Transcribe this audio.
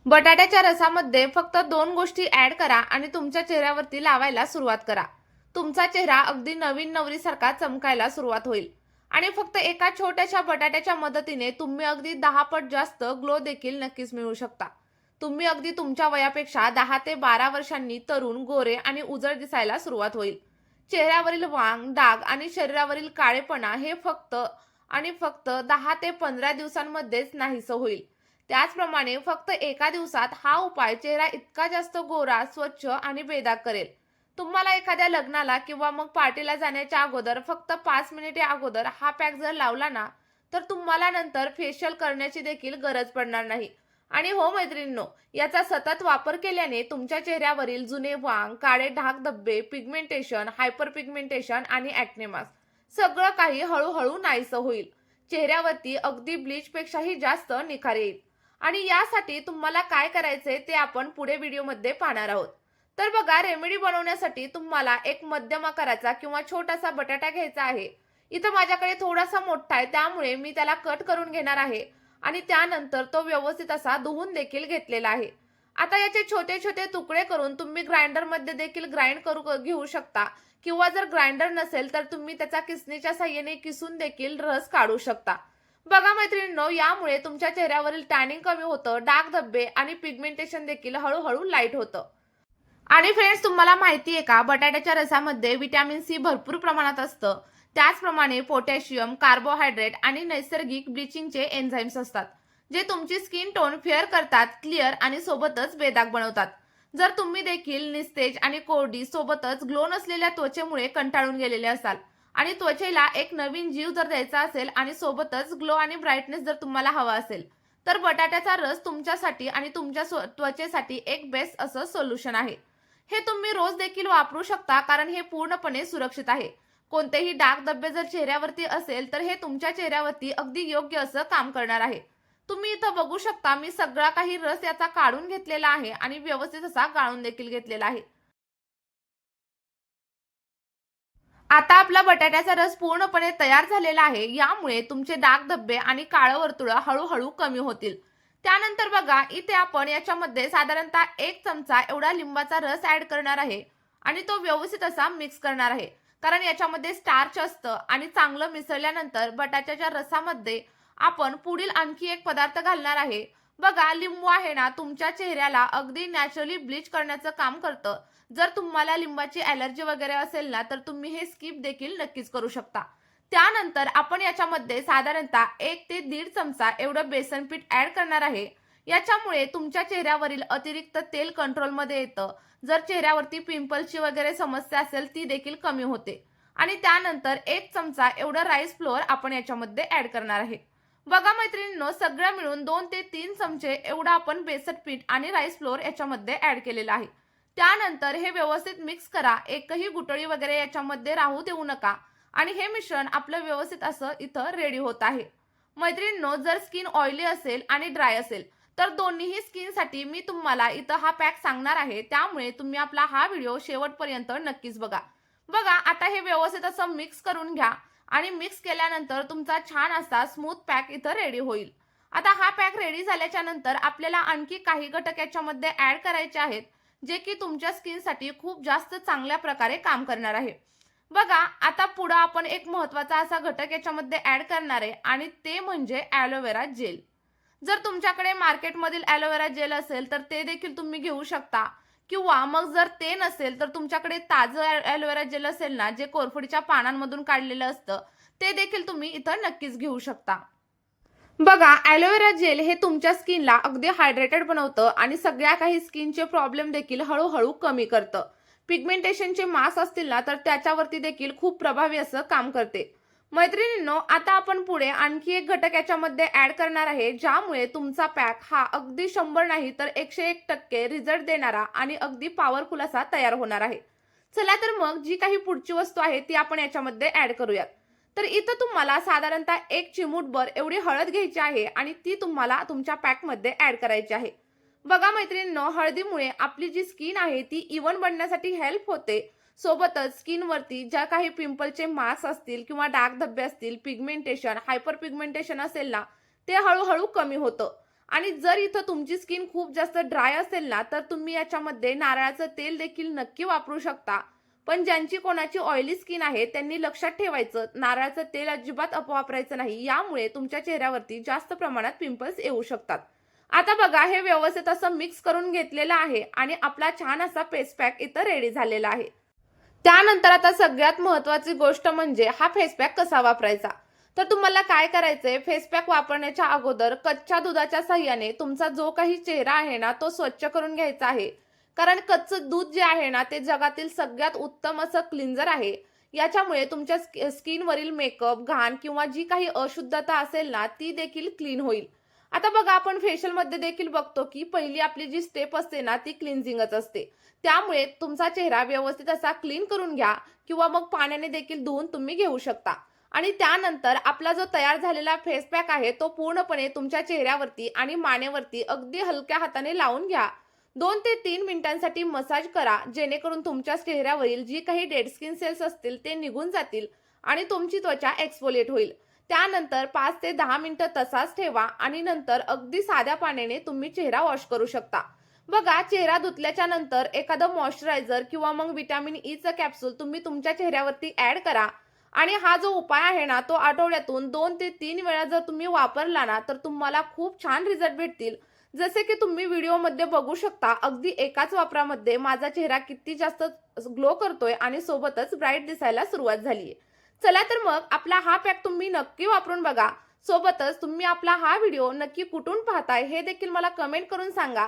बटाट्याच्या रसामध्ये फक्त 2 गोष्टी ऍड करा आणि तुमच्या चेहऱ्यावरती लावायला सुरुवात करा. तुमचा चेहरा अगदी नवीन नवरीसारखा चमकायला सुरुवात होईल. आणि फक्त एका छोट्याशा बटाट्याच्या मदतीने तुम्ही अगदी 10 पट जास्त ग्लो देखील नक्कीच मिळवू शकता. तुम्ही अगदी तुमच्या वयापेक्षा 10 ते 12 वर्षांनी तरुण, गोरे आणि उजळ दिसायला सुरुवात होईल. चेहऱ्यावरील वांग, डाग आणि शरीरावरील काळेपणा हे फक्त 10 ते 15 दिवसांमध्येच नाहीसं होईल. त्याचप्रमाणे फक्त एका दिवसात हा उपाय चेहरा इतका जास्त गोरा, स्वच्छ आणि बेदाग करेल. तुम्हाला एखाद्या लग्नाला किंवा मग पार्टीला जाण्याच्या अगोदर फक्त 5 मिनिटे अगोदर हा पॅक जर लावला ना, तर तुम्हाला नंतर फेशियल करण्याची देखील गरज पडणार नाही. आणि हो मैत्रिणींनो, याचा सतत वापर केल्याने तुमच्या चेहऱ्यावरील जुने वांग, काळे डाग धब्बे, पिगमेंटेशन, हायपर पिगमेंटेशन आणि ॲक्ने सगळं काही हळूहळू नाहीसं होईल. चेहऱ्यावरती अगदी ब्लीचपेक्षाही जास्त निखार येईल. आणि यासाठी तुम्हाला काय करायचंय ते आपण पुढे व्हिडिओमध्ये पाहणार आहोत. तर बघा, रेमेडी बनवण्यासाठी तुम्हाला एक मध्यम आकाराचा किंवा छोटासा बटाटा घ्यायचा आहे. इथं माझ्याकडे थोडासा मोठा आहे, त्यामुळे मी त्याला कट करून घेणार आहे आणि त्यानंतर तो व्यवस्थित असा धुवून देखील घेतलेला आहे. आता याचे छोटे छोटे तुकडे करून तुम्ही ग्राइंडरमध्ये देखील ग्राइंड घेऊ शकता, किंवा जर ग्राइंडर नसेल तर तुम्ही त्याचा किसणीच्या साहाय्याने किसून देखील रस काढू शकता. बघा मैत्रिणींनो, यामुळे तुमच्या चेहऱ्यावरील टॅनिंग कमी होतं, डाग धब्बे आणि पिगमेंटेशन देखील हळूहळू लाईट होतं. आणि फ्रेंड्स, तुम्हाला माहिती आहे का, बटाट्याच्या रसामध्ये व्हिटॅमिन सी भरपूर प्रमाणात असतं. त्याचप्रमाणे पोटॅशियम, कार्बोहायड्रेट आणि नैसर्गिक ब्लिचिंगचे एन्झाईम्स असतात, जे तुमची स्किन टोन फेअर करतात, क्लिअर आणि सोबतच बेदाग बनवतात. जर तुम्ही देखील निस्तेज आणि कोरडी सोबतच ग्लो नसलेल्या त्वचेमुळे कंटाळून गेलेले असाल आणि त्वचेला एक नवीन जीव जर द्यायचा असेल आणि सोबतच ग्लो आणि ब्राईटनेस जर तुम्हाला हवा असेल, तर बटाट्याचा रस तुमच्यासाठी आणि तुमच्या त्वचेसाठी एक बेस्ट असं सोल्युशन आहे. हे तुम्ही रोज देखील वापरू शकता, कारण हे पूर्णपणे सुरक्षित आहे. कोणतेही डाग धब्बे जर चेहऱ्यावरती असेल तर हे तुमच्या चेहऱ्यावरती अगदी योग्य असं काम करणार आहे. तुम्ही इथं बघू शकता, मी सगळा काही रस याचा काढून घेतलेला आहे आणि व्यवस्थित असा गाळून देखील घेतलेला आहे. आता आपला बटाट्याचा रस पूर्णपणे तयार झालेला आहे. यामुळे तुमचे डाग धब्बे आणि काळं वर्तुळ हळूहळू कमी होतील. त्यानंतर बघा, इथे आपण याच्यामध्ये साधारणतः 1 चमचा एवढा लिंबाचा रस ऍड करणार आहे आणि तो व्यवस्थित असा मिक्स करणार आहे. कारण याच्यामध्ये स्टार्च असतं आणि चांगलं मिसळल्यानंतर बटाट्याच्या रसामध्ये आपण पुढील आणखी एक पदार्थ घालणार आहे. बघा, लिंबू आहे ना, तुमच्या चेहऱ्याला अगदी नॅचरली ब्लीच करण्याचं काम करतं. जर तुम्हाला लिंबाची ॲलर्जी वगैरे असेल ना, तर तुम्ही हे स्किप देखील नक्कीच करू शकता. त्यानंतर आपण याच्यामध्ये साधारणतः 1 ते 1.5 चमचा एवढं बेसन पीठ ॲड करणार आहे. याच्यामुळे तुमच्या चेहऱ्यावरील अतिरिक्त तेल कंट्रोलमध्ये येतं. जर चेहऱ्यावरती पिंपल्सची वगैरे समस्या असेल ती देखील कमी होते. आणि त्यानंतर 1 चमचा एवढं राईस फ्लोअर आपण याच्यामध्ये ॲड करणार आहे. बघा मैत्रिणींनो, सगळं मिळून 2 ते 3 चमचे एवढं आपण बेसन पीठ आणि राईस फ्लोअर याच्यामध्ये ॲड केलेलं आहे. त्यानंतर हे व्यवस्थित मिक्स करा. एकही गुठळी वगैरे याच्यामध्ये राहू देऊ नका. आणि हे मिश्रण आपलं व्यवस्थित असं इथं रेडी होत आहे. मैत्रिणींनो, जर स्किन ऑइली असेल आणि ड्राय असेल तर दोन्हीही स्किनसाठी मी तुम्हाला इथं हा पॅक सांगणार आहे. त्यामुळे तुम्ही आपला हा व्हिडिओ शेवटपर्यंत नक्कीच बघा. बघा, आता हे व्यवस्थित असं मिक्स करून घ्या आणि मिक्स केल्यानंतर तुमचा छान असा स्मूथ पॅक इथं रेडी होईल. आता हा पॅक रेडी झाल्याच्या नंतर आपल्याला आणखी काही घटक याच्यामध्ये ऍड करायचे आहेत, जे की तुमच्या स्किनसाठी खूप जास्त चांगल्या प्रकारे काम करणार आहे. बघा, आता पुढे आपण एक महत्त्वाचा असा घटक याच्यामध्ये ऍड करणार आहे आणि ते म्हणजे ॲलोवेरा जेल. जर तुमच्याकडे मार्केटमधील ॲलोवेरा जेल असेल तर ते देखील तुम्ही घेऊ शकता, किंवा मग जर ते नसेल तर तुमच्याकडे ताजं ॲलोवेरा जेल असेल ना, जे कोरफडीच्या पानांमधून काढलेलं असतं, ते देखील तुम्ही इथं नक्कीच घेऊ शकता. बघा, ॲलोवेरा जेल हे तुमच्या स्किनला अगदी हायड्रेटेड बनवतं आणि सगळ्या काही स्किनचे प्रॉब्लेम देखील हळूहळू कमी करतं. पिगमेंटेशनचे मास असतील ना, तर त्याच्यावरती देखील खूप प्रभावी असं काम करते. मैत्रिणींनो, आता आपण पुढे आणखी एक घटक याच्यामध्ये ऍड करणार आहे, ज्यामुळे तुमचा पॅक हा अगदी 100 नाही तर 101% रिझल्ट देणारा आणि अगदी पॉवरफुल असा तयार होणार आहे. चला तर मग जी काही पुढची वस्तू आहे ती आपण याच्यामध्ये ऍड करूयात. तर इथं तुम्हाला साधारणतः 1 चिमूटभर एवढी हळद घ्यायची आहे आणि ती तुम्हाला तुमच्या पॅकमध्ये ऍड करायची आहे. बघा मैत्रिणींनो, हळदीमुळे आपली जी स्किन आहे ती इव्हन बनण्यासाठी हेल्प होते. सोबतच स्किनवरती ज्या काही पिंपलचे मार्क्स असतील किंवा डाग धब्बे असतील, पिगमेंटेशन, हायपर पिगमेंटेशन असेल ना, ते हळूहळू कमी होतं. आणि जर इथं तुमची स्किन खूप जास्त ड्राय असेल ना, तर तुम्ही याच्यामध्ये नारळाचं तेल देखील नक्की वापरू शकता. पण ज्यांची कोणाची ऑइली स्किन आहे, त्यांनी लक्षात ठेवायचं, नारळाचं तेल अजिबात वापरायचं नाही. यामुळे तुमच्या चेहऱ्यावरती जास्त प्रमाणात पिंपल्स येऊ शकतात. आता बघा, हे व्यवस्थित असं मिक्स करून घेतलेलं आहे आणि आपला छान असा फेस पॅक इथं रेडी झालेला आहे. त्यानंतर आता सगळ्यात महत्त्वाची गोष्ट म्हणजे हा फेस पॅक कसा वापरायचा. तर तुम्हाला काय करायचंय, फेस पॅक वापरण्याच्या अगोदर कच्च्या दुधाच्या साहाय्याने तुमचा जो काही चेहरा आहे ना, तो स्वच्छ करून घ्यायचा आहे. कारण कच्चं दूध जे आहे ना, ते जगातील सगळ्यात उत्तम असं क्लिन्झर आहे. याच्यामुळे तुमच्या स्किनवरील मेकअप, घाण किंवा जी काही अशुद्धता असेल ना, ती देखील क्लीन होईल. आता बघा, आपण फेशियलमध्ये देखील बघतो, की पहिली आपली जी स्टेप असते ना, ती क्लिन्झिंगच असते. त्यामुळे तुमचा चेहरा व्यवस्थित असा क्लीन करून घ्या किंवा मग पाण्याने देखील धुवून तुम्ही घेऊ शकता. आणि त्यानंतर आपला जो तयार झालेला फेस पॅक आहे, तो पूर्णपणे तुमच्या चेहऱ्यावरती आणि मानेवरती अगदी हलक्या हाताने लावून घ्या. 2 ते 3 मिनिटांसाठी मसाज करा, जेणेकरून तुमच्या चेहऱ्यावरील जी काही डेड स्किन सेल्स असतील ते निघून जातील आणि तुमची त्वचा एक्सफोलिएट होईल. त्यानंतर 5 ते 10 मिनिटं तसाच ठेवा आणि नंतर अगदी साध्या पाण्याने तुम्ही चेहरा वॉश करू शकता. बघा, चेहरा धुतल्याच्या नंतर एखादं मॉइश्चरायझर किंवा मग व्हिटॅमिन ईचं कॅप्सूल तुम्ही तुमच्या चेहऱ्यावरती ॲड करा आणि हा जो उपाय आहे ना, तो आठवड्यातून 2 ते 3 वेळा जर तुम्ही वापरला ना, तर तुम्हाला खूप छान रिझल्ट भेटतील. जसे की तुम्ही व्हिडिओमध्ये बघू शकता, अगदी एकाच वापरामध्ये माझा चेहरा किती जास्त ग्लो करतोय आणि सोबतच ब्राईट दिसायला सुरुवात झालीये. चला तर मग आपला हा पॅक तुम्ही नक्की वापरून बघा. सोबतच तुम्ही आपला हा व्हिडिओ नक्की कुठून पाहताय हे देखील मला कमेंट करून सांगा.